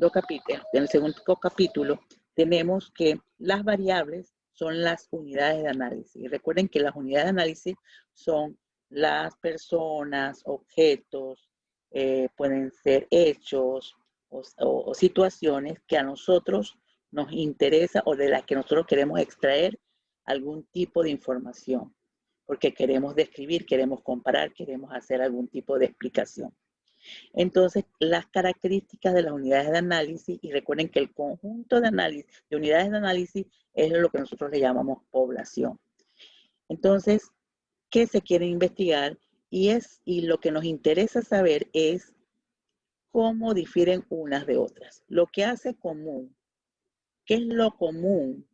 en el segundo capítulo, tenemos que las variables son las unidades de análisis. Y recuerden que las unidades de análisis son las personas, objetos, pueden ser hechos o situaciones que a nosotros nos interesa o de las que nosotros queremos extraer algún tipo de información, porque queremos describir, queremos comparar, queremos hacer algún tipo de explicación. Entonces, las características de las unidades de análisis, y recuerden que el conjunto de análisis, de unidades de análisis, es lo que nosotros le llamamos población. Entonces, ¿qué se quiere investigar? Y lo que nos interesa saber es cómo difieren unas de otras. Lo que hace común, ¿qué es lo común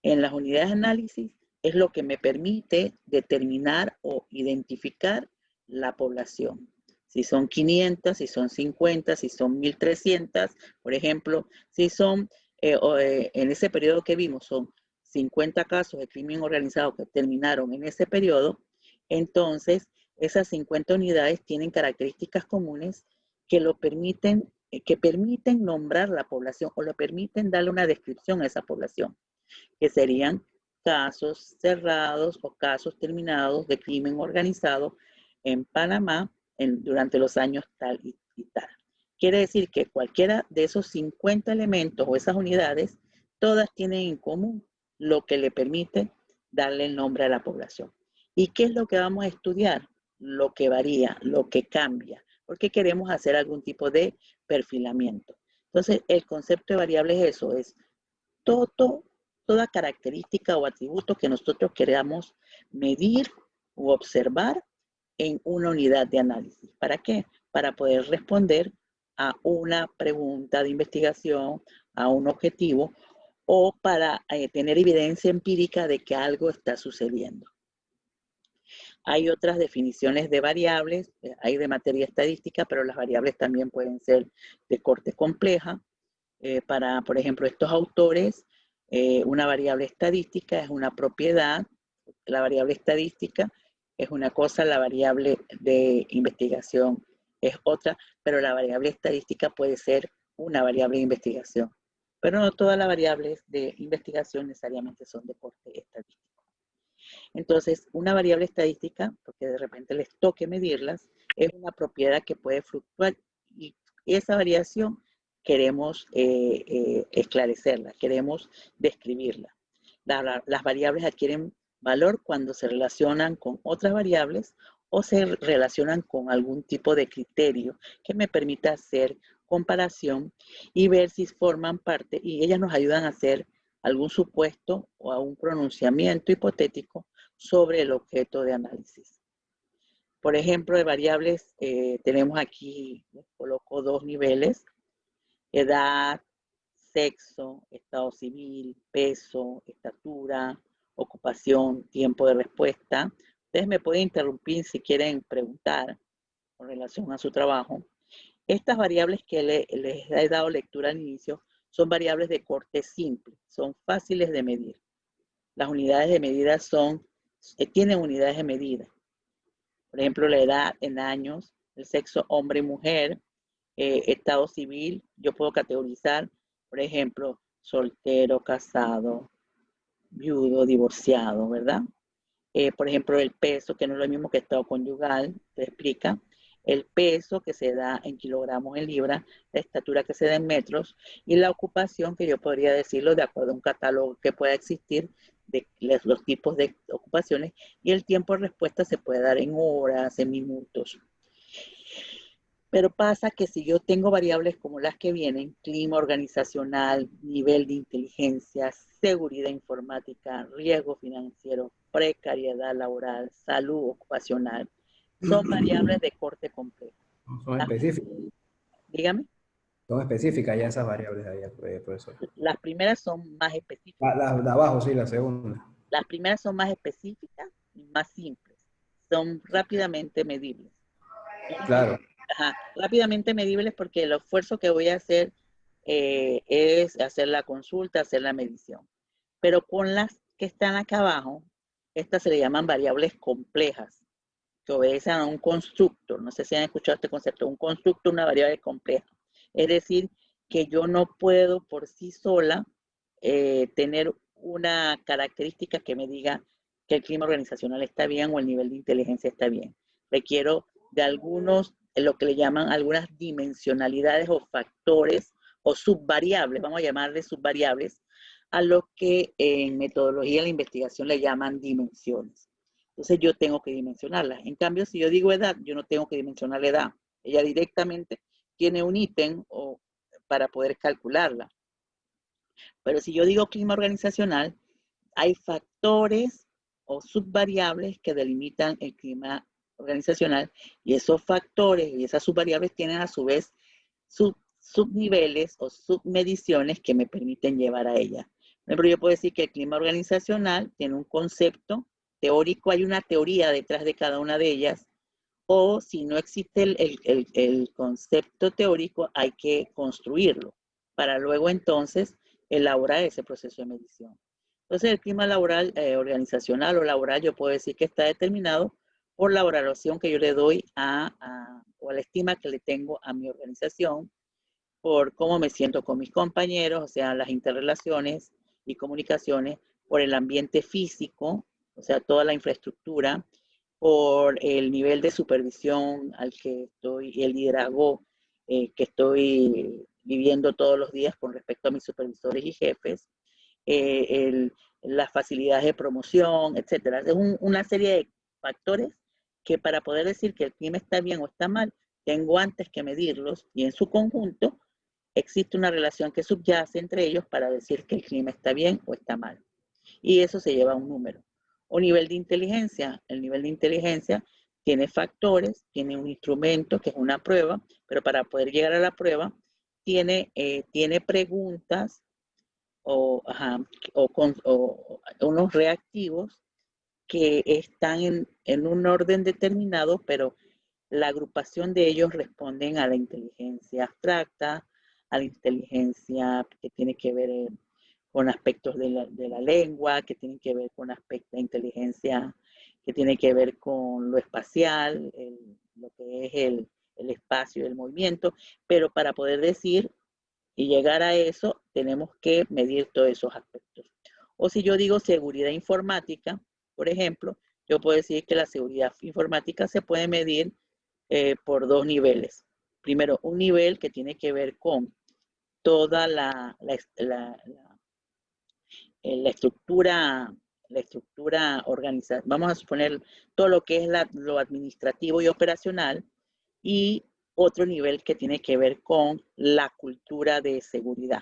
en las unidades de análisis? Es lo que me permite determinar o identificar la población. Si son 500, si son 50, si son 1300, por ejemplo, si son, en ese periodo que vimos, son 50 casos de crimen organizado que terminaron en ese periodo, entonces esas 50 unidades tienen características comunes que permiten nombrar la población o le permiten darle una descripción a esa población, que serían casos cerrados o casos terminados de crimen organizado en Panamá durante los años tal y tal. Quiere decir que cualquiera de esos 50 elementos o esas unidades, todas tienen en común lo que le permite darle el nombre a la población. ¿Y qué es lo que vamos a estudiar? Lo que varía, lo que cambia, porque queremos hacer algún tipo de perfilamiento. Entonces, el concepto de variable es eso, es toda característica o atributo que nosotros queramos medir o observar en una unidad de análisis. ¿Para qué? Para poder responder a una pregunta de investigación, a un objetivo, o para tener evidencia empírica de que algo está sucediendo. Hay otras definiciones de variables, hay de materia estadística, pero las variables también pueden ser de corte compleja. Para, por ejemplo, estos autores, una variable estadística es una propiedad, la variable estadística es una cosa, la variable de investigación es otra, pero la variable estadística puede ser una variable de investigación. Pero no todas las variables de investigación necesariamente son de corte estadístico. Entonces, una variable estadística, porque de repente les toque medirlas, es una propiedad que puede fluctuar y esa variación queremos esclarecerla, queremos describirla. Las variables adquieren valor cuando se relacionan con otras variables o se relacionan con algún tipo de criterio que me permita hacer comparación y ver si forman parte, y ellas nos ayudan a hacer algún supuesto o a un pronunciamiento hipotético sobre el objeto de análisis. Por ejemplo, de variables tenemos aquí, les coloco dos niveles: edad, sexo, estado civil, peso, estatura, ocupación, tiempo de respuesta. Ustedes me pueden interrumpir si quieren preguntar con relación a su trabajo. Estas variables que les he dado lectura al inicio son variables de corte simple, son fáciles de medir. Las unidades de medida tienen unidades de medida. Por ejemplo, la edad en años, el sexo hombre y mujer, estado civil, yo puedo categorizar, por ejemplo, soltero, casado, viudo, divorciado, ¿verdad? Por ejemplo, el peso, que no es lo mismo que estado conyugal, te explica. El peso que se da en kilogramos en libras, la estatura que se da en metros, y la ocupación, que yo podría decirlo de acuerdo a un catálogo que pueda existir de los tipos de ocupaciones, y el tiempo de respuesta se puede dar en horas, en minutos. Pero pasa que si yo tengo variables como las que vienen, clima organizacional, nivel de inteligencia, seguridad informática, riesgo financiero, precariedad laboral, salud ocupacional, son variables de corte complejo. Son específicas. Dígame. Son específicas ya esas variables ahí, profesor. Las primeras son más específicas. La de abajo, sí, la segunda. Las primeras son más específicas y más simples. Son rápidamente medibles. Claro. Ajá, rápidamente medibles porque el esfuerzo que voy a hacer es hacer la consulta, hacer la medición. Pero con las que están acá abajo, estas se le llaman variables complejas, que obedecen a un constructo. No sé si han escuchado este concepto. Un constructo, una variable compleja. Es decir, que yo no puedo por sí sola tener una característica que me diga que el clima organizacional está bien o el nivel de inteligencia está bien. Requiero de algunos, lo que le llaman algunas dimensionalidades o factores o subvariables, vamos a llamarle subvariables, a lo que en metodología de la investigación le llaman dimensiones. Entonces yo tengo que dimensionarlas. En cambio, si yo digo edad, yo no tengo que dimensionar la edad. Ella directamente tiene un ítem para poder calcularla. Pero si yo digo clima organizacional, hay factores o subvariables que delimitan el clima organizacional y esos factores y esas subvariables tienen a su vez subniveles o submediciones que me permiten llevar a ella. Por ejemplo, yo puedo decir que el clima organizacional tiene un concepto teórico, hay una teoría detrás de cada una de ellas, o si no existe el concepto teórico, hay que construirlo para luego entonces elaborar ese proceso de medición. Entonces, el clima laboral, organizacional o laboral, yo puedo decir que está determinado por la valoración que yo le doy o a la estima que le tengo a mi organización, por cómo me siento con mis compañeros, o sea, las interrelaciones y comunicaciones, por el ambiente físico, o sea, toda la infraestructura, por el nivel de supervisión al que estoy y el liderazgo que estoy viviendo todos los días con respecto a mis supervisores y jefes, las facilidades de promoción, etcétera. Es una serie de factores que para poder decir que el clima está bien o está mal, tengo antes que medirlos y en su conjunto existe una relación que subyace entre ellos para decir que el clima está bien o está mal. Y eso se lleva a un número. O nivel de inteligencia. El nivel de inteligencia tiene factores, tiene un instrumento que es una prueba, pero para poder llegar a la prueba tiene preguntas o unos reactivos que están en un orden determinado, pero la agrupación de ellos responden a la inteligencia abstracta, a la inteligencia que tiene que ver con aspectos de la lengua, que tienen que ver con aspectos de inteligencia, que tiene que ver con lo espacial, lo que es el espacio y el movimiento, pero para poder decir y llegar a eso, tenemos que medir todos esos aspectos. O si yo digo seguridad informática, por ejemplo, yo puedo decir que la seguridad informática se puede medir por dos niveles. Primero, un nivel que tiene que ver con toda la estructura organizativa, vamos a suponer todo lo que es lo administrativo y operacional, y otro nivel que tiene que ver con la cultura de seguridad.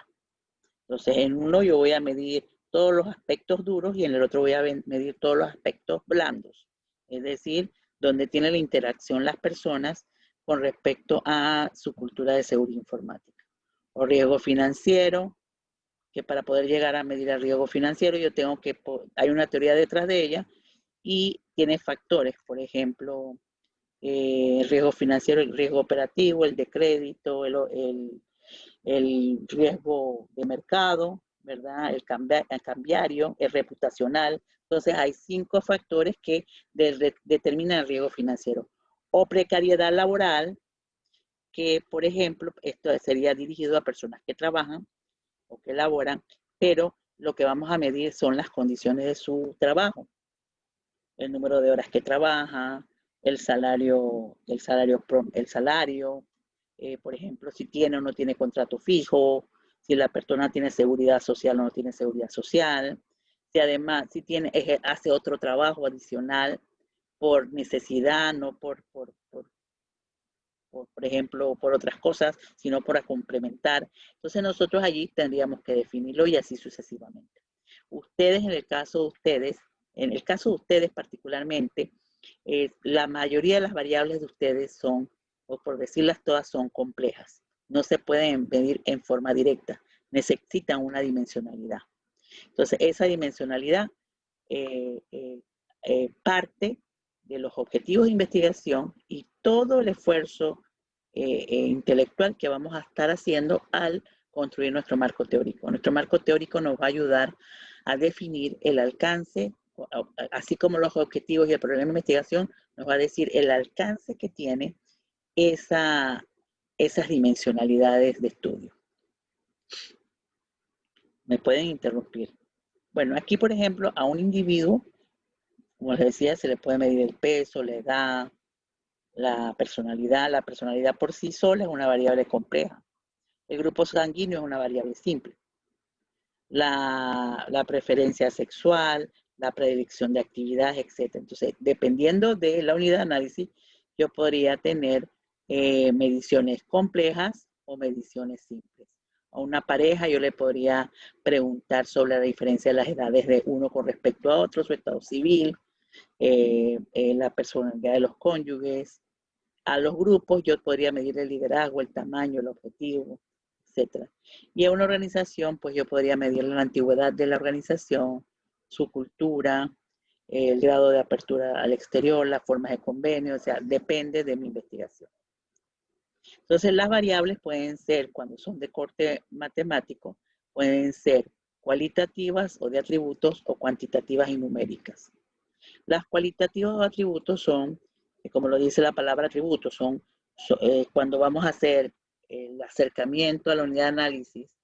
Entonces, en uno yo voy a medir todos los aspectos duros y en el otro voy a medir todos los aspectos blandos. Es decir, donde tiene la interacción las personas con respecto a su cultura de seguridad informática. O riesgo financiero, que para poder llegar a medir el riesgo financiero yo tengo que, hay una teoría detrás de ella y tiene factores, por ejemplo, el riesgo financiero, el riesgo operativo, el de crédito, el riesgo de mercado, ¿verdad? El cambiario, el reputacional. Entonces hay 5 factores que determinan el riesgo financiero. O precariedad laboral, que por ejemplo, esto sería dirigido a personas que trabajan o que laboran, pero lo que vamos a medir son las condiciones de su trabajo, el número de horas que trabaja, el salario, por ejemplo, si tiene o no tiene contrato fijo, si la persona tiene seguridad social o no tiene seguridad social, si además si hace otro trabajo adicional por necesidad, no por ejemplo, por otras cosas, sino para complementar. Entonces nosotros allí tendríamos que definirlo y así sucesivamente. Ustedes, en el caso de ustedes particularmente, la mayoría de las variables de ustedes son, o por decirlas todas, son complejas. No se pueden medir en forma directa. Necesitan una dimensionalidad. Entonces, esa dimensionalidad parte de los objetivos de investigación y todo el esfuerzo intelectual que vamos a estar haciendo al construir nuestro marco teórico. Nuestro marco teórico nos va a ayudar a definir el alcance, así como los objetivos y el problema de investigación, nos va a decir el alcance que tiene esas dimensionalidades de estudio. Me pueden interrumpir. Bueno, aquí, por ejemplo, a un individuo, como les decía, se le puede medir el peso, la edad, la personalidad. La personalidad por sí sola es una variable compleja. El grupo sanguíneo es una variable simple. La preferencia sexual, la predicción de actividades, etc. Entonces, dependiendo de la unidad de análisis, yo podría tener mediciones complejas o mediciones simples. A una pareja yo le podría preguntar sobre la diferencia de las edades de uno con respecto a otro, su estado civil, la personalidad de los cónyuges. A los grupos yo podría medir el liderazgo, el tamaño, el objetivo, etc. Y a una organización, pues yo podría medir la antigüedad de la organización, su cultura, el grado de apertura al exterior, las formas de convenio, o sea, depende de mi investigación. Entonces, las variables pueden ser, cuando son de corte matemático, pueden ser cualitativas o de atributos o cuantitativas y numéricas. Las cualitativas o atributos son, como lo dice la palabra atributos, son cuando vamos a hacer el acercamiento a la unidad de análisis,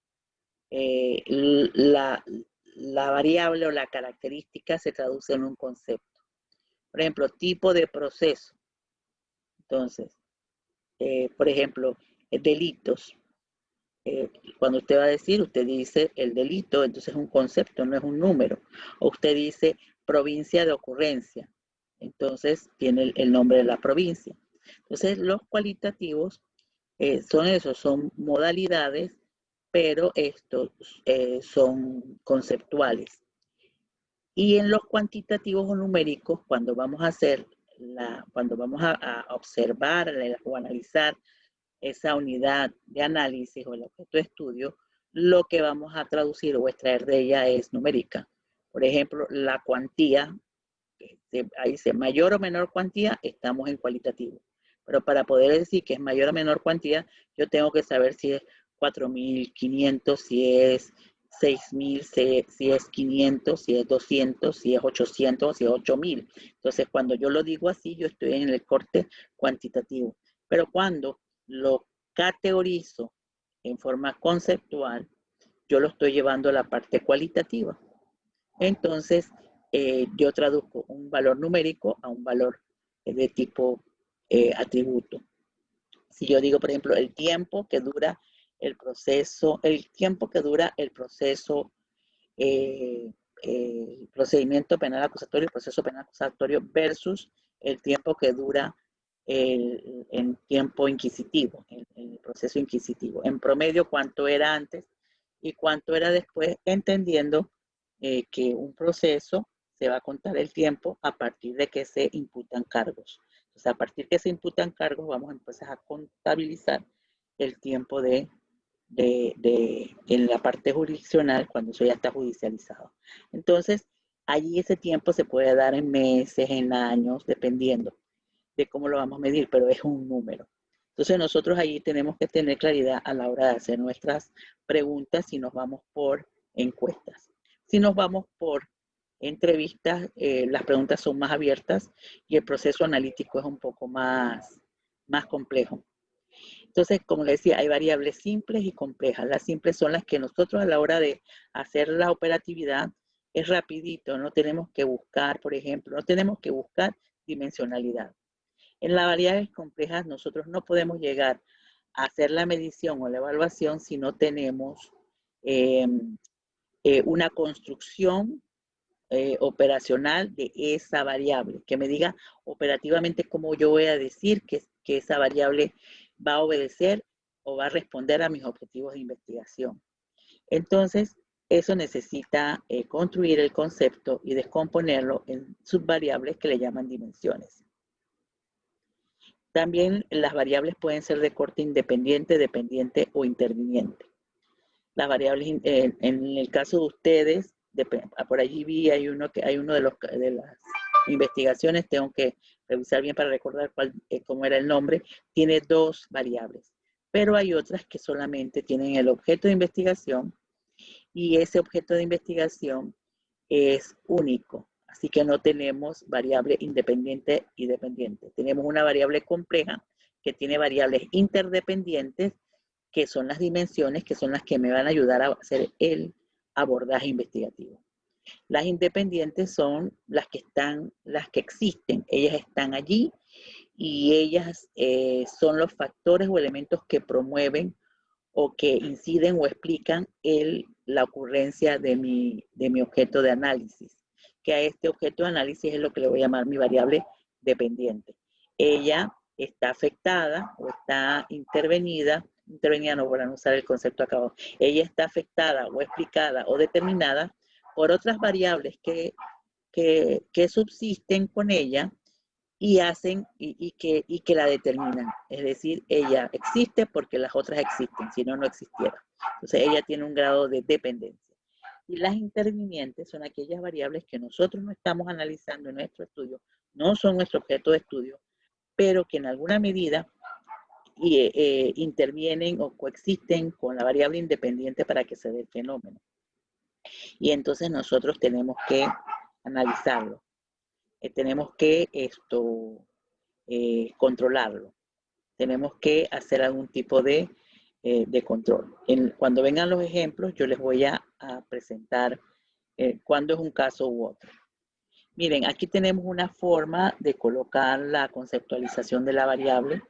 la variable o la característica se traduce en un concepto. Por ejemplo, tipo de proceso. Entonces, por ejemplo, delitos. Cuando usted va a decir, usted dice el delito, entonces es un concepto, no es un número. O usted dice provincia de ocurrencia, entonces tiene el nombre de la provincia. Entonces los cualitativos son esos, son modalidades, pero estos son conceptuales. Y en los cuantitativos o numéricos, cuando vamos a hacer, cuando vamos a observar o analizar esa unidad de análisis o el objeto de estudio, lo que vamos a traducir o extraer de ella es numérica. Por ejemplo, la cuantía, ahí dice mayor o menor cuantía, estamos en cualitativo. Pero para poder decir que es mayor o menor cuantía, yo tengo que saber si es 4.500, si es 6.000, si es 500, si es 200, si es 800, si es 8.000. Entonces, cuando yo lo digo así, yo estoy en el corte cuantitativo. Pero cuando lo categorizo en forma conceptual, yo lo estoy llevando a la parte cualitativa. Entonces, yo traduzco un valor numérico a un valor de tipo atributo. Si yo digo, por ejemplo, el tiempo que dura el proceso, el procedimiento penal acusatorio, el proceso penal acusatorio versus el tiempo que dura en tiempo inquisitivo, el proceso inquisitivo. En promedio, cuánto era antes y cuánto era después, entendiendo que un proceso se va a contar el tiempo a partir de que se imputan cargos. Entonces, a partir de que se imputan cargos, vamos a empezar a contabilizar el tiempo en la parte jurisdiccional cuando eso ya está judicializado. Entonces, allí ese tiempo se puede dar en meses, en años, dependiendo de cómo lo vamos a medir, pero es un número. Entonces nosotros allí tenemos que tener claridad a la hora de hacer nuestras preguntas si nos vamos por encuestas. Si nos vamos por entrevistas, las preguntas son más abiertas y el proceso analítico es un poco más complejo. Entonces, como les decía, hay variables simples y complejas. Las simples son las que nosotros a la hora de hacer la operatividad es rapidito, no tenemos que buscar, por ejemplo, no tenemos que buscar dimensionalidad. En las variables complejas nosotros no podemos llegar a hacer la medición o la evaluación si no tenemos una construcción operacional de esa variable, que me diga operativamente cómo yo voy a decir que esa variable va a obedecer o va a responder a mis objetivos de investigación. Entonces, eso necesita construir el concepto y descomponerlo en subvariables que le llaman dimensiones. También las variables pueden ser de corte independiente, dependiente o interviniente. Las variables, en el caso de ustedes, por allí vi, hay uno de las investigaciones, tengo que revisar bien para recordar cómo era el nombre, tiene 2 variables, pero hay otras que solamente tienen el objeto de investigación y ese objeto de investigación es único. Así que no tenemos variable independiente y dependiente. Tenemos una variable compleja que tiene variables interdependientes, que son las dimensiones, que son las que me van a ayudar a hacer el abordaje investigativo. Las independientes son las que existen, ellas están allí y ellas son los factores o elementos que promueven o que inciden o explican la ocurrencia de mi objeto de análisis, que a este objeto de análisis es lo que le voy a llamar mi variable dependiente. Ella está afectada o está intervenida no, para no usar el concepto acabado, ella está afectada o explicada o determinada por otras variables que subsisten con ella y hacen y que la determinan. Es decir, ella existe porque las otras existen, si no, no existiera. Entonces, ella tiene un grado de dependencia. Y las intervinientes son aquellas variables que nosotros no estamos analizando en nuestro estudio, no son nuestro objeto de estudio, pero que en alguna medida intervienen o coexisten con la variable independiente para que se dé el fenómeno. Y entonces nosotros tenemos que analizarlo. Tenemos que controlarlo. Tenemos que hacer algún tipo de control. Cuando vengan los ejemplos, yo les voy a presentar cuándo es un caso u otro. Miren, aquí tenemos una forma de colocar la conceptualización de la variable.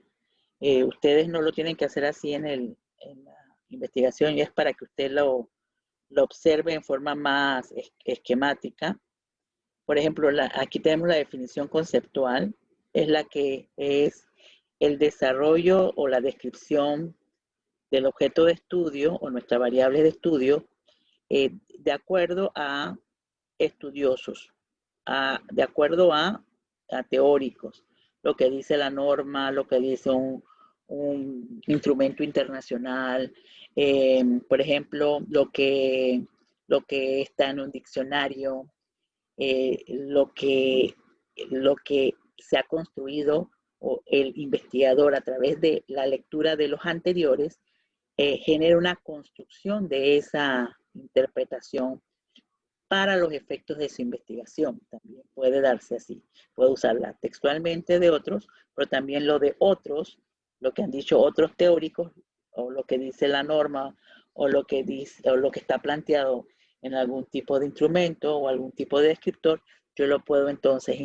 Ustedes no lo tienen que hacer así en la investigación, y es para que usted lo observe en forma más esquemática. Por ejemplo, aquí tenemos la definición conceptual, es la que es el desarrollo o la descripción del objeto de estudio o nuestra variable de estudio de acuerdo a estudiosos, de acuerdo a teóricos, lo que dice la norma, lo que dice un instrumento internacional, por ejemplo, lo que está en un diccionario, lo que se ha construido o el investigador a través de la lectura de los anteriores genera una construcción de esa interpretación para los efectos de su investigación. También puede darse así. Puede usarla textualmente de otros, pero también lo de otros, lo que han dicho otros teóricos, o lo que dice la norma, o lo que está planteado en algún tipo de instrumento o algún tipo de descriptor, yo lo puedo entonces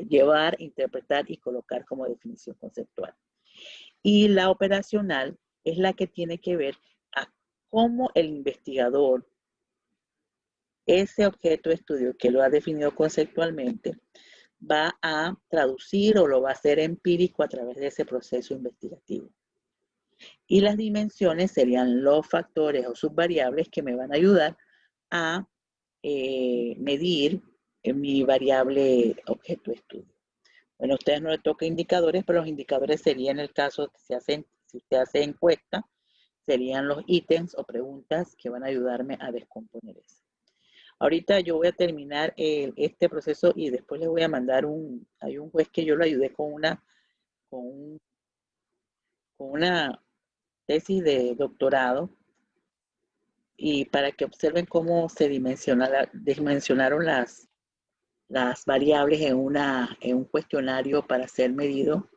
llevar, interpretar y colocar como definición conceptual. Y la operacional es la que tiene que ver a cómo el investigador, ese objeto de estudio que lo ha definido conceptualmente, va a traducir o lo va a hacer empírico a través de ese proceso investigativo. Y las dimensiones serían los factores o subvariables que me van a ayudar a medir mi variable objeto de estudio. Bueno, a ustedes no les toca indicadores, pero los indicadores serían, en el caso que si usted hace encuesta, serían los ítems o preguntas que van a ayudarme a descomponer eso. Ahorita yo voy a terminar este proceso y después les voy a mandar hay un juez que yo lo ayudé con una tesis de doctorado, y para que observen cómo se dimensionaron las variables en un cuestionario para ser medido,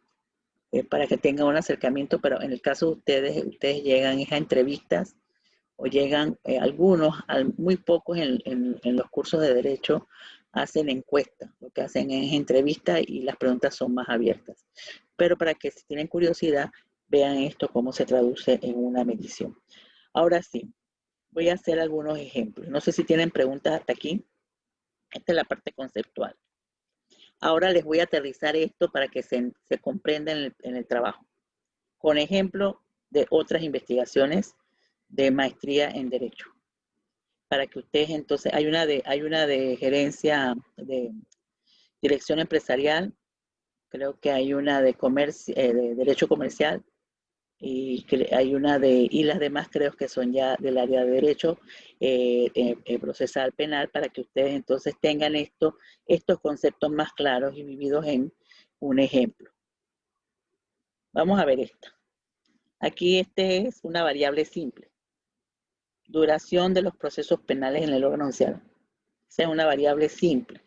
para que tengan un acercamiento. Pero en el caso de ustedes llegan a entrevistas o llegan algunos, muy pocos en los cursos de derecho hacen encuestas, lo que hacen es entrevistas y las preguntas son más abiertas. Pero para que si tienen curiosidad, vean esto cómo se traduce en una medición. Ahora sí, voy a hacer algunos ejemplos. No sé si tienen preguntas hasta aquí. Esta es la parte conceptual. Ahora les voy a aterrizar esto para que se comprenda en el trabajo, con ejemplo de otras investigaciones de maestría en Derecho. Para que ustedes entonces, hay una de gerencia, de dirección empresarial, creo que hay una de Derecho Comercial, y hay y las demás creo que son ya del área de Derecho procesal penal, para que ustedes entonces tengan estos conceptos más claros y vividos en un ejemplo. Vamos a ver esta. Aquí es una variable simple. Duración de los procesos penales en el órgano judicial. Esa es una variable simple.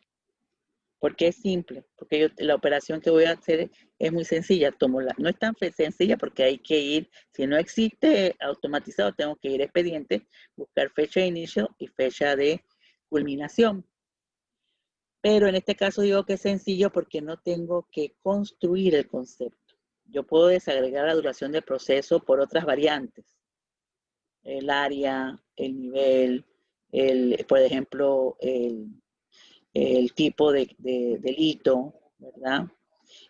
Porque es simple, porque la operación que voy a hacer es muy sencilla. No es tan sencilla porque hay que ir, si no existe automatizado, tengo que ir a expediente, buscar fecha de inicio y fecha de culminación. Pero en este caso digo que es sencillo porque no tengo que construir el concepto. Yo puedo desagregar la duración del proceso por otras variantes. El área, el nivel, por ejemplo, el tipo de delito, ¿verdad?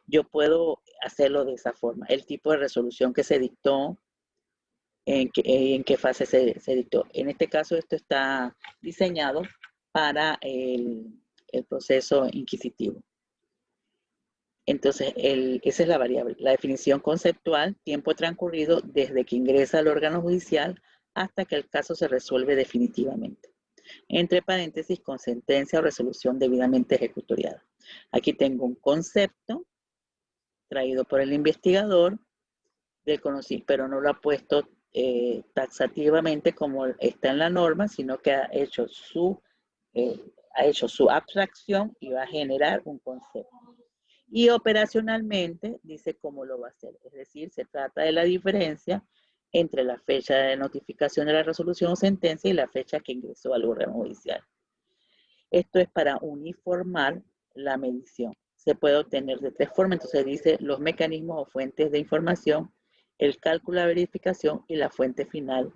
Yo puedo hacerlo de esa forma. El tipo de resolución que se dictó, en qué fase se dictó. En este caso, esto está diseñado para el proceso inquisitivo. Entonces, esa es la variable. La definición conceptual, tiempo transcurrido desde que ingresa al órgano judicial hasta que el caso se resuelve definitivamente. Entre paréntesis, con sentencia o resolución debidamente ejecutoriada. Aquí tengo un concepto traído por el investigador del conocido, pero no lo ha puesto taxativamente como está en la norma, sino que ha hecho su abstracción y va a generar un concepto. Y operacionalmente dice cómo lo va a hacer. Es decir, se trata de la diferencia entre la fecha de notificación de la resolución o sentencia y la fecha que ingresó al órgano judicial. Esto es para uniformar la medición. Se puede obtener de tres formas. Entonces dice los mecanismos o fuentes de información, el cálculo de verificación y la fuente final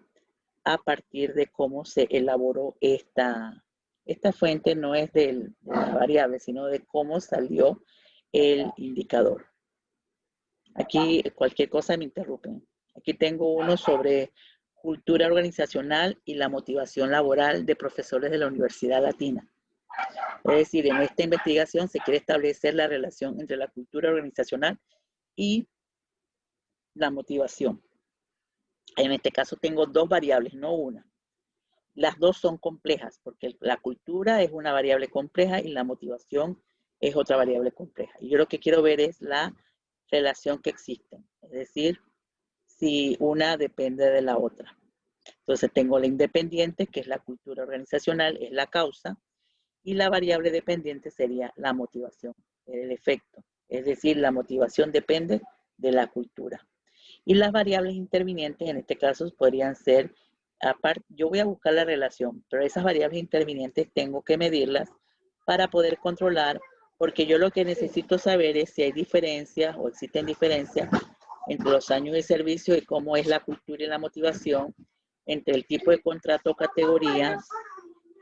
a partir de cómo se elaboró esta fuente. No es de la variable, sino de cómo salió el indicador. Aquí cualquier cosa me interrumpen. Aquí tengo uno sobre cultura organizacional y la motivación laboral de profesores de la Universidad Latina. Es decir, en esta investigación se quiere establecer la relación entre la cultura organizacional y la motivación. En este caso tengo dos variables, no una. Las dos son complejas, porque la cultura es una variable compleja y la motivación es otra variable compleja. Y yo lo que quiero ver es la relación que existe, es decir, si una depende de la otra. Entonces tengo la independiente, que es la cultura organizacional, es la causa, y la variable dependiente sería la motivación, el efecto. Es decir, la motivación depende de la cultura. Y las variables intervinientes, en este caso, podrían ser, aparte, yo voy a buscar la relación, pero esas variables intervinientes tengo que medirlas para poder controlar, porque yo lo que necesito saber es si hay diferencias o existen diferencias entre los años de servicio y cómo es la cultura y la motivación, entre el tipo de contrato o categoría,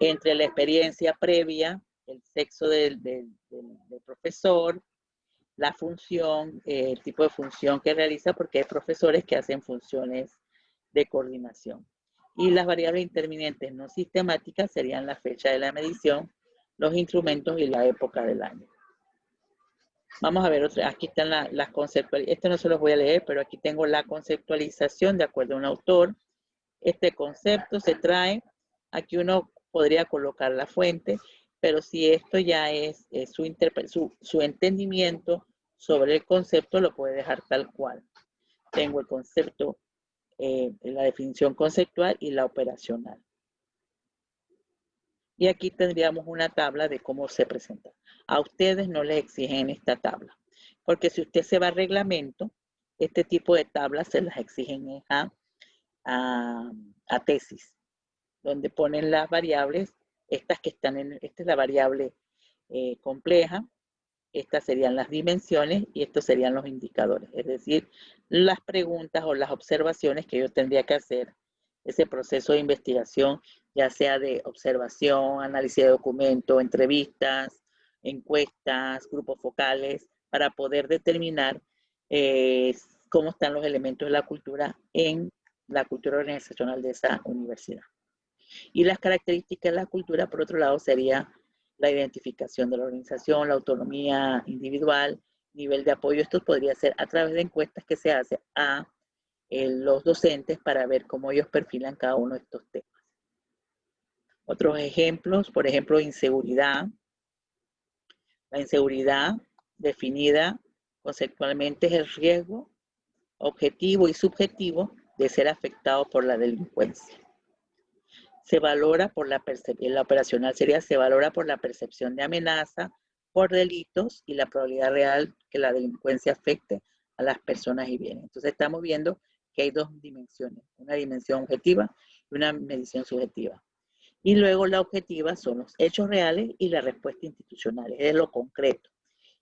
entre la experiencia previa, el sexo del profesor, la función, el tipo de función que realiza, porque hay profesores que hacen funciones de coordinación. Y las variables intervinientes no sistemáticas serían la fecha de la medición, los instrumentos y la época del año. Vamos a ver otra. Aquí están las conceptualizaciones. Esto no se los voy a leer, pero aquí tengo la conceptualización de acuerdo a un autor. Este concepto se trae. Aquí uno podría colocar la fuente, pero si esto ya es su entendimiento sobre el concepto, lo puede dejar tal cual. Tengo el concepto, la definición conceptual y la operacional. Y aquí tendríamos una tabla de cómo se presenta. A ustedes no les exigen esta tabla, porque si usted se va al reglamento, este tipo de tablas se las exigen a tesis, donde ponen las variables, estas que están esta es la variable compleja, estas serían las dimensiones y estos serían los indicadores, es decir, las preguntas o las observaciones que yo tendría que hacer, ese proceso de investigación, ya sea de observación, análisis de documento, entrevistas, encuestas, grupos focales, para poder determinar cómo están los elementos de la cultura en la cultura organizacional de esa universidad. Y las características de la cultura, por otro lado, sería la identificación de la organización, la autonomía individual, nivel de apoyo. Esto podría ser a través de encuestas que se hace a los docentes para ver cómo ellos perfilan cada uno de estos temas. Otros ejemplos, por ejemplo, inseguridad. La inseguridad definida conceptualmente es el riesgo objetivo y subjetivo de ser afectado por la delincuencia. Se valora por la operacional sería, se valora por la percepción de amenaza, por delitos y la probabilidad real que la delincuencia afecte a las personas y bienes. Entonces estamos viendo que hay dos dimensiones, una dimensión objetiva y una medición subjetiva. Y luego la objetiva son los hechos reales y la respuesta institucional, es lo concreto.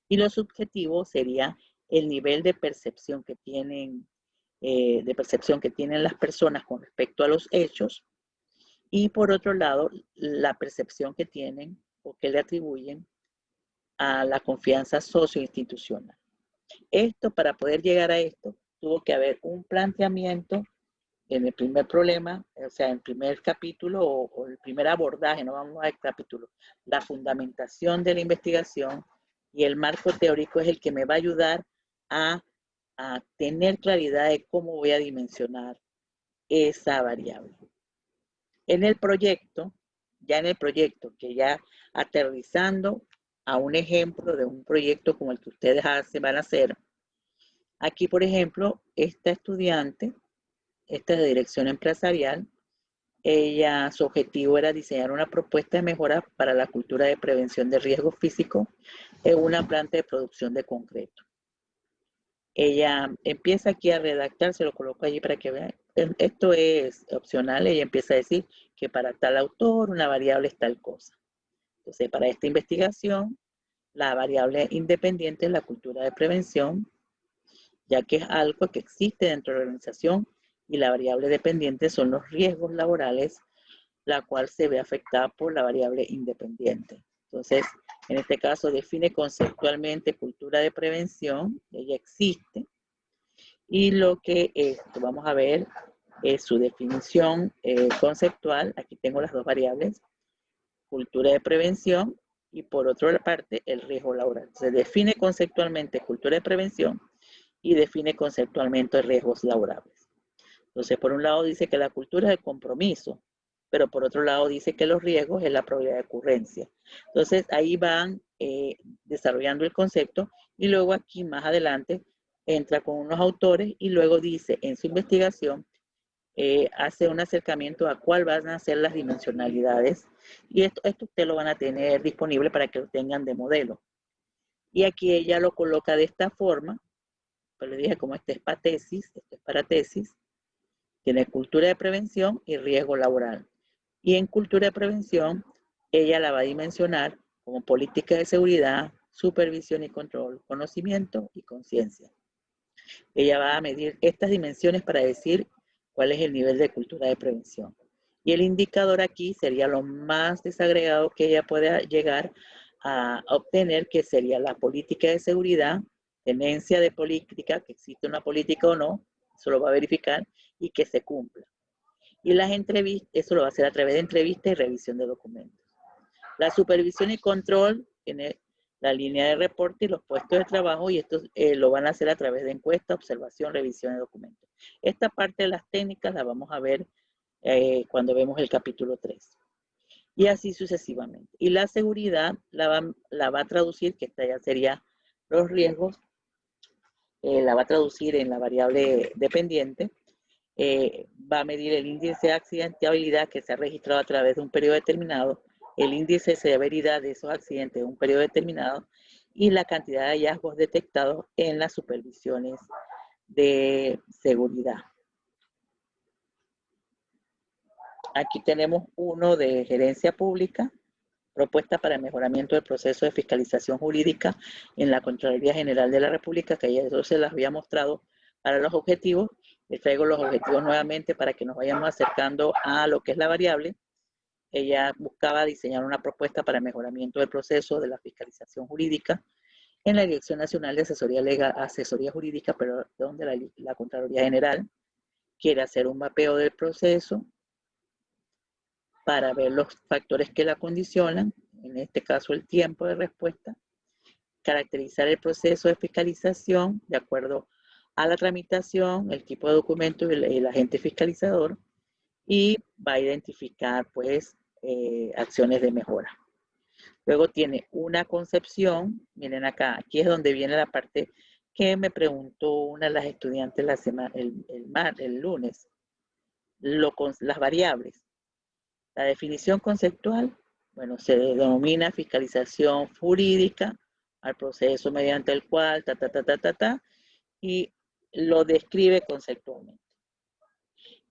Y lo subjetivo sería el nivel de percepción que tienen las personas con respecto a los hechos, y por otro lado, la percepción que tienen o que le atribuyen a la confianza socioinstitucional. Esto, para poder llegar a esto, tuvo que haber un planteamiento en el primer problema, o sea, en el primer capítulo o el primer abordaje, no vamos al capítulo, la fundamentación de la investigación, y el marco teórico es el que me va a ayudar a tener claridad de cómo voy a dimensionar esa variable. En el proyecto, que ya aterrizando a un ejemplo de un proyecto como el que ustedes van a hacer, aquí, por ejemplo, esta estudiante, esta de dirección empresarial, su objetivo era diseñar una propuesta de mejora para la cultura de prevención de riesgos físicos en una planta de producción de concreto. Ella empieza aquí a redactar, se lo coloco allí para que vean. Esto es opcional. Ella empieza a decir que para tal autor una variable es tal cosa. Entonces, para esta investigación, la variable independiente es la cultura de prevención, ya que es algo que existe dentro de la organización, y la variable dependiente son los riesgos laborales, la cual se ve afectada por la variable independiente. Entonces, en este caso, define conceptualmente cultura de prevención, ella existe, y lo que vamos a ver es su definición conceptual. Aquí tengo las dos variables, cultura de prevención y por otra parte el riesgo laboral. Se define conceptualmente cultura de prevención y define conceptualmente riesgos laborables. Entonces, por un lado dice que la cultura es el compromiso, pero por otro lado dice que los riesgos es la probabilidad de ocurrencia. Entonces, ahí van desarrollando el concepto, y luego aquí más adelante entra con unos autores y luego dice en su investigación, hace un acercamiento a cuál van a ser las dimensionalidades, y esto ustedes lo van a tener disponible para que lo tengan de modelo. Y aquí ella lo coloca de esta forma, pues le dije como este es para tesis, esto es para tesis, tiene cultura de prevención y riesgo laboral. Y en cultura de prevención, ella la va a dimensionar como política de seguridad, supervisión y control, conocimiento y conciencia. Ella va a medir estas dimensiones para decir cuál es el nivel de cultura de prevención. Y el indicador aquí sería lo más desagregado que ella pueda llegar a obtener, que sería la política de seguridad, tenencia de política, que existe una política o no, eso lo va a verificar, y que se cumpla. Y las entrevistas, eso lo va a hacer a través de entrevistas y revisión de documentos. La supervisión y control tiene la línea de reporte y los puestos de trabajo, y esto lo van a hacer a través de encuesta, observación, revisión de documentos. Esta parte de las técnicas la vamos a ver cuando vemos el capítulo 3. Y así sucesivamente. Y la seguridad la va a traducir, que esta ya sería los riesgos, la va a traducir en la variable dependiente. Va a medir el índice de accidentabilidad que se ha registrado a través de un periodo determinado, el índice de severidad de esos accidentes en un periodo determinado, y la cantidad de hallazgos detectados en las supervisiones de seguridad. Aquí tenemos uno de gerencia pública, propuesta para el mejoramiento del proceso de fiscalización jurídica en la Contraloría General de la República, que ya eso se las había mostrado para los objetivos. Les traigo los objetivos nuevamente para que nos vayamos acercando a lo que es la variable. Ella buscaba diseñar una propuesta para el mejoramiento del proceso de la fiscalización jurídica en la Dirección Nacional de Asesoría Jurídica, pero donde la Contraloría General quiere hacer un mapeo del proceso para ver los factores que la condicionan, en este caso el tiempo de respuesta, caracterizar el proceso de fiscalización de acuerdo a la tramitación, el tipo de documento y el agente fiscalizador, y va a identificar pues acciones de mejora. Luego tiene una concepción, miren acá, aquí es donde viene la parte que me preguntó una de las estudiantes el lunes, las variables. La definición conceptual, bueno, se denomina fiscalización jurídica al proceso mediante el cual, y lo describe conceptualmente.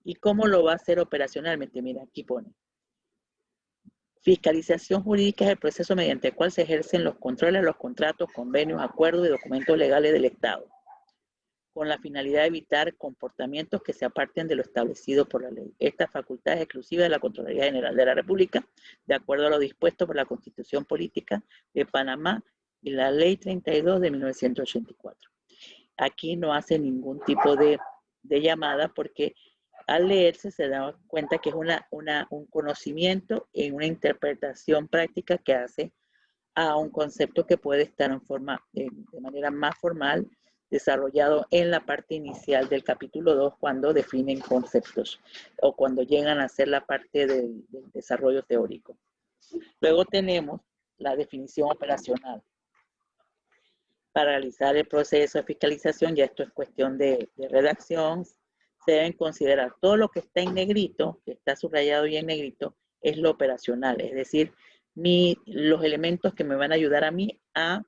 ¿Y cómo lo va a hacer operacionalmente? Mira, aquí pone. Fiscalización jurídica es el proceso mediante el cual se ejercen los controles, los contratos, convenios, acuerdos y documentos legales del Estado, con la finalidad de evitar comportamientos que se aparten de lo establecido por la ley. Esta facultad es exclusiva de la Contraloría General de la República, de acuerdo a lo dispuesto por la Constitución Política de Panamá y la Ley 32 de 1984. Aquí no hace ningún tipo de llamada porque al leerse se da cuenta que es un conocimiento y una interpretación práctica que hace a un concepto que puede estar de manera más formal desarrollado en la parte inicial del capítulo 2 cuando definen conceptos o cuando llegan a ser la parte del desarrollo teórico. Luego tenemos la definición operacional. Para realizar el proceso de fiscalización, ya esto es cuestión de redacción, se deben considerar todo lo que está en negrito, que está subrayado y en negrito, es lo operacional, es decir, los elementos que me van a ayudar a mí a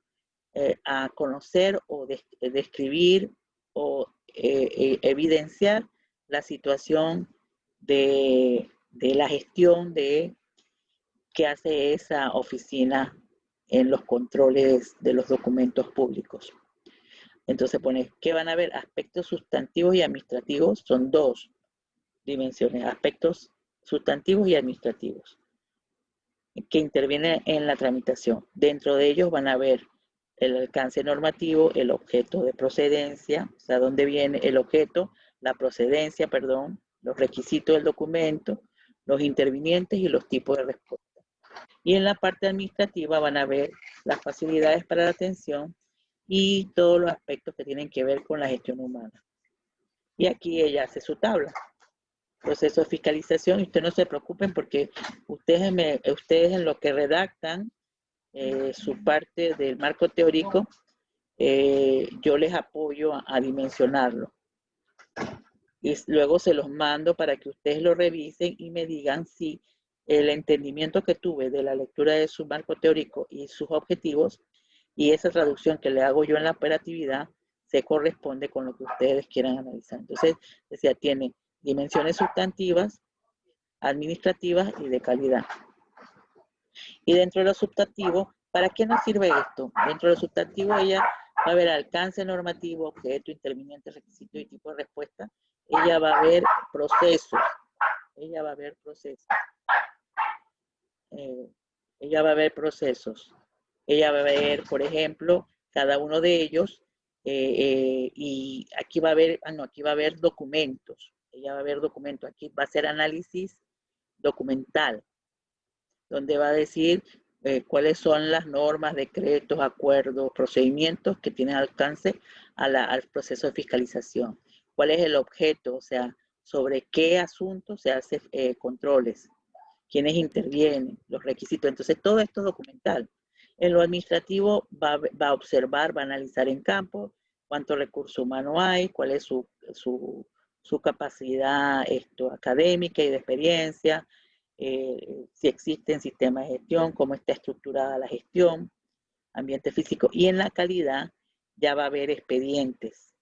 conocer o describir o evidenciar la situación de la gestión que hace esa oficina en los controles de los documentos públicos. Entonces pone, ¿qué van a ver? Aspectos sustantivos y administrativos, son dos dimensiones, aspectos sustantivos y administrativos, que intervienen en la tramitación. Dentro de ellos van a ver el alcance normativo, el objeto de procedencia, o sea, dónde viene el objeto, la procedencia, perdón, los requisitos del documento, los intervinientes y los tipos de respuesta. Y en la parte administrativa van a ver las facilidades para la atención y todos los aspectos que tienen que ver con la gestión humana. Y aquí ella hace su tabla. Proceso de fiscalización, y ustedes no se preocupen porque ustedes en lo que redactan su parte del marco teórico, yo les apoyo a dimensionarlo. Y luego se los mando para que ustedes lo revisen y me digan si el entendimiento que tuve de la lectura de su marco teórico y sus objetivos y esa traducción que le hago yo en la operatividad se corresponde con lo que ustedes quieran analizar. Entonces, decía, tiene dimensiones sustantivas, administrativas y de calidad. Y dentro de los sustantivos, ¿para qué nos sirve esto? Dentro de los sustantivos ella va a ver alcance normativo, objeto, interviniente, requisito y tipo de respuesta. Ella va a ver procesos. Ella va a ver procesos. Ella va a ver procesos. Ella va a ver, por ejemplo, cada uno de ellos y aquí va a haber, aquí va a haber documentos. Ella va a ver documentos. Aquí va a ser análisis documental, donde va a decir cuáles son las normas, decretos, acuerdos, procedimientos que tienen alcance al proceso de fiscalización. ¿Cuál es el objeto? O sea, sobre qué asuntos se hacen controles, quiénes intervienen, los requisitos. Entonces, todo esto es documental. En lo administrativo va a observar, va a analizar en campo cuánto recurso humano hay, cuál es su capacidad académica y de experiencia, si existen sistemas de gestión, cómo está estructurada la gestión, ambiente físico. Y en la calidad ya va a haber expedientes,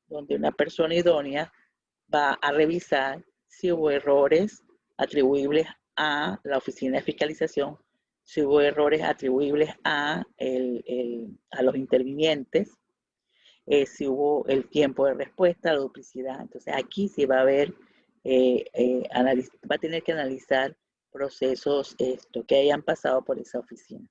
donde una persona idónea va a revisar si hubo errores atribuibles a la oficina de fiscalización, si hubo errores atribuibles a los intervinientes, si hubo el tiempo de respuesta, la duplicidad. Entonces aquí sí va a haber, va a tener que analizar procesos que hayan pasado por esa oficina.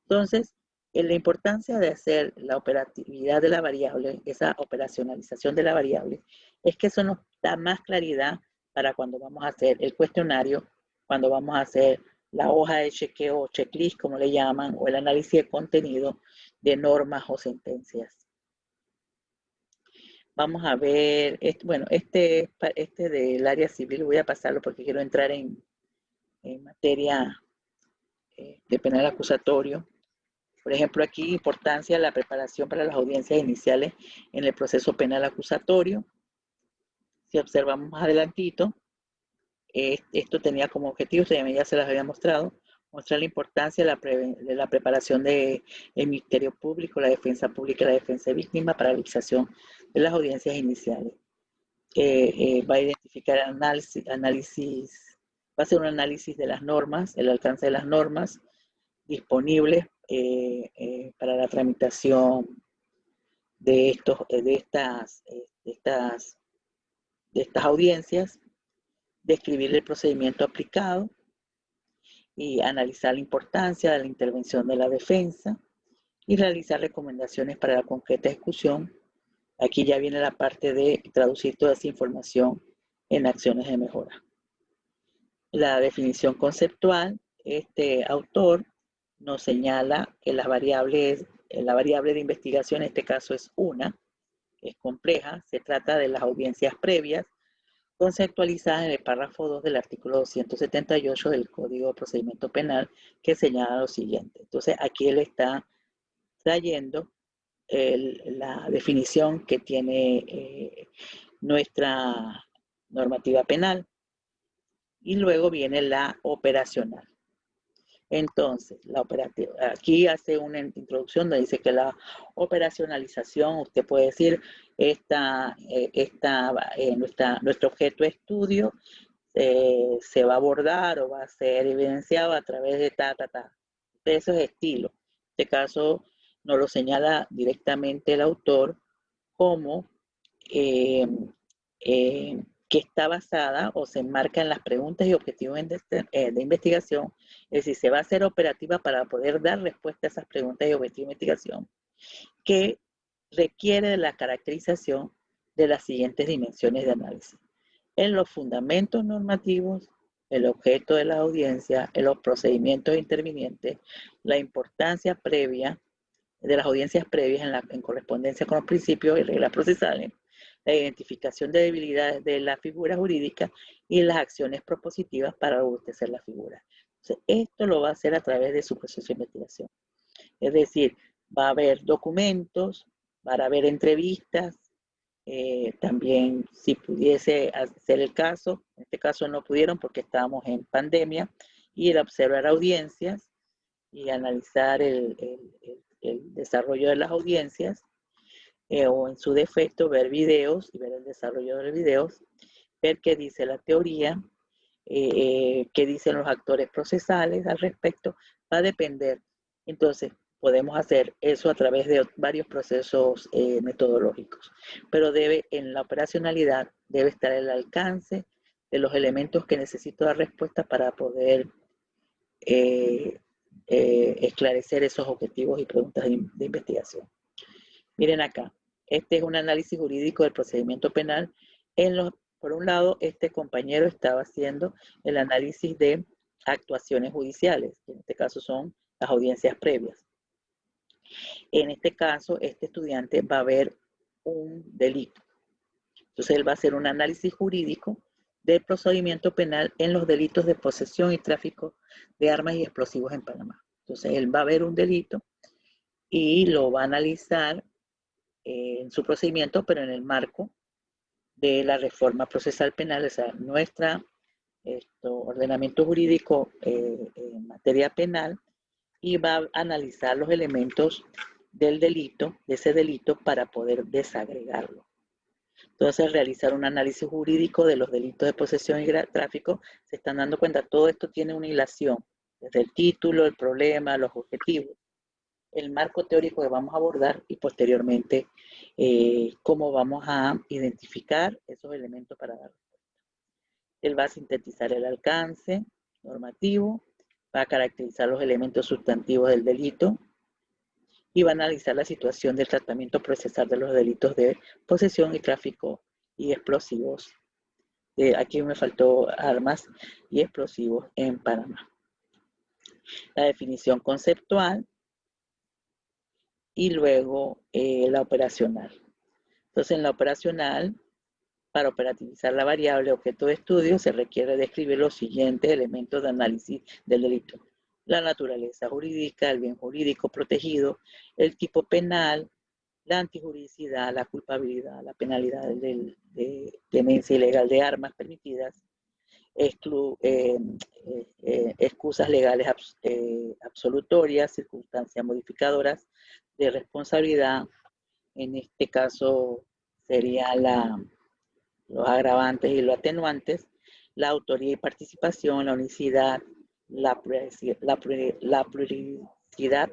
Entonces, la importancia de hacer la operatividad de la variable, esa operacionalización de la variable, es que eso nos da más claridad para cuando vamos a hacer el cuestionario, cuando vamos a hacer la hoja de chequeo o checklist, como le llaman, o el análisis de contenido de normas o sentencias. Vamos a ver, bueno, este del área civil voy a pasarlo porque quiero entrar en materia de penal acusatorio. Por ejemplo, aquí importancia de la preparación para las audiencias iniciales en el proceso penal acusatorio. Si observamos más adelantito, esto tenía como objetivo, ya se las había mostrado, Muestra la importancia de la preparación del Ministerio Público, la defensa pública y la defensa de víctimas para la realización de las audiencias iniciales. Va a identificar análisis, va a hacer un análisis de las normas, el alcance de las normas disponibles para la tramitación de estas audiencias, describir el procedimiento aplicado y analizar la importancia de la intervención de la defensa y realizar recomendaciones para la concreta ejecución. Aquí ya viene la parte de traducir toda esa información en acciones de mejora. La definición conceptual, este autor nos señala que la variable de investigación, en este caso es es compleja, se trata de las audiencias previas, conceptualizadas en el párrafo 2 del artículo 278 del Código de Procedimiento Penal, que señala lo siguiente. Entonces, aquí él está trayendo la definición que tiene nuestra normativa penal. Y luego viene la operacional. Entonces, aquí hace una introducción donde dice que la operacionalización, usted puede decir, nuestro objeto de estudio se va a abordar o va a ser evidenciado a través de Eso es estilo. En este caso, nos lo señala directamente el autor como que está basada o se enmarca en las preguntas y objetivos de investigación, es decir, se va a hacer operativa para poder dar respuesta a esas preguntas y objetivos de investigación, que requiere de la caracterización de las siguientes dimensiones de análisis. En los fundamentos normativos, el objeto de la audiencia, en los procedimientos intervinientes, la importancia previa de las audiencias previas en correspondencia con los principios y reglas procesales, la identificación de debilidades de la figura jurídica y las acciones propositivas para robustecer la figura. Entonces, esto lo va a hacer a través de su proceso de investigación. Es decir, va a haber documentos, va a haber entrevistas, también si pudiese ser el caso, en este caso no pudieron porque estábamos en pandemia, y el observar audiencias y analizar el desarrollo de las audiencias, o en su defecto ver videos y ver el desarrollo de los videos, ver qué dice la teoría, qué dicen los actores procesales al respecto, va a depender. Entonces, podemos hacer eso a través de varios procesos metodológicos, pero en la operacionalidad debe estar el alcance de los elementos que necesito dar respuesta para poder esclarecer esos objetivos y preguntas de investigación. Miren acá, este es un análisis jurídico del procedimiento penal. Por un lado, este compañero estaba haciendo el análisis de actuaciones judiciales, que en este caso son las audiencias previas. En este caso, este estudiante va a ver un delito. Entonces, él va a hacer un análisis jurídico del procedimiento penal en los delitos de posesión y tráfico de armas y explosivos en Panamá. Entonces, él va a ver un delito y lo va a analizar en su procedimiento, pero en el marco de la reforma procesal penal, o sea, nuestro ordenamiento jurídico en materia penal, y va a analizar los elementos del delito, de ese delito, para poder desagregarlo. Entonces, realizar un análisis jurídico de los delitos de posesión y tráfico, se están dando cuenta, todo esto tiene una hilación, desde el título, el problema, los objetivos, el marco teórico que vamos a abordar y posteriormente cómo vamos a identificar esos elementos para dar respuesta. Él va a sintetizar el alcance normativo, va a caracterizar los elementos sustantivos del delito y va a analizar la situación del tratamiento procesal de los delitos de posesión y tráfico y explosivos. Aquí me faltó armas y explosivos en Panamá. La definición conceptual y luego la operacional. Entonces, en la operacional, para operativizar la variable objeto de estudio, se requiere describir los siguientes elementos de análisis del delito: la naturaleza jurídica, el bien jurídico protegido, el tipo penal, la antijuridicidad, la culpabilidad, la penalidad de tenencia ilegal de armas permitidas, el excusas legales absolutorias, circunstancias modificadoras de responsabilidad. En este caso sería los agravantes y los atenuantes, la autoría y participación, la unicidad, la pluricidad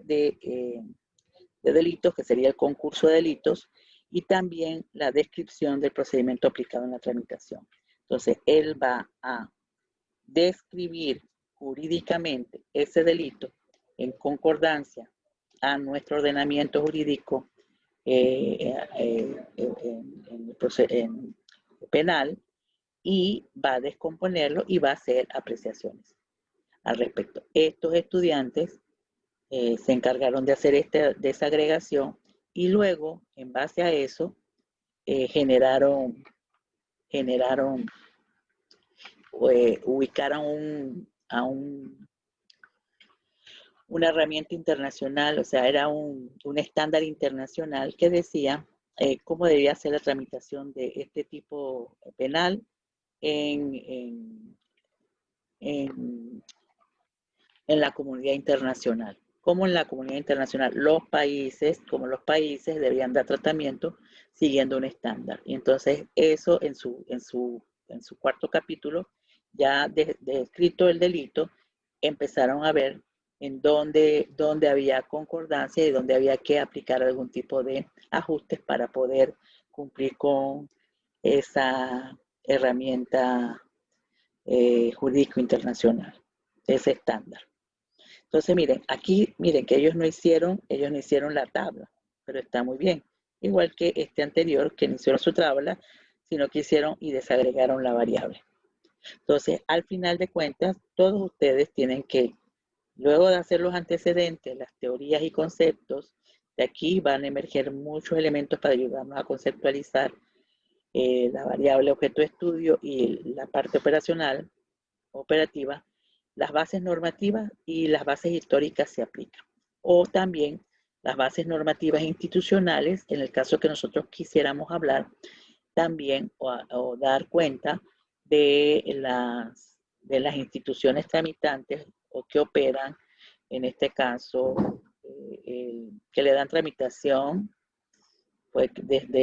de delitos, que sería el concurso de delitos, y también la descripción del procedimiento aplicado en la tramitación. Entonces, él va a describir jurídicamente ese delito en concordancia a nuestro ordenamiento jurídico en penal, y va a descomponerlo y va a hacer apreciaciones al respecto. Estos estudiantes se encargaron de hacer esta desagregación y luego, en base a eso, ubicaron una herramienta internacional, o sea, era un estándar internacional que decía cómo debía ser la tramitación de este tipo penal en la comunidad internacional. Como en la comunidad internacional, los países debían dar tratamiento siguiendo un estándar. Y entonces eso en su cuarto capítulo, ya descrito el delito, empezaron a ver en dónde había concordancia y dónde había que aplicar algún tipo de ajustes para poder cumplir con esa herramienta jurídico internacional, ese estándar. Entonces, miren que ellos no hicieron la tabla, pero está muy bien. Igual que este anterior, que no hicieron su tabla, sino que hicieron y desagregaron la variable. Entonces, al final de cuentas, todos ustedes tienen que, luego de hacer los antecedentes, las teorías y conceptos, de aquí van a emerger muchos elementos para ayudarnos a conceptualizar la variable objeto de estudio y la parte operativa. Las bases normativas y las bases históricas se aplican. O también las bases normativas institucionales, en el caso que nosotros quisiéramos hablar, también o dar cuenta de las instituciones tramitantes o que operan, en este caso, que le dan tramitación, pues desde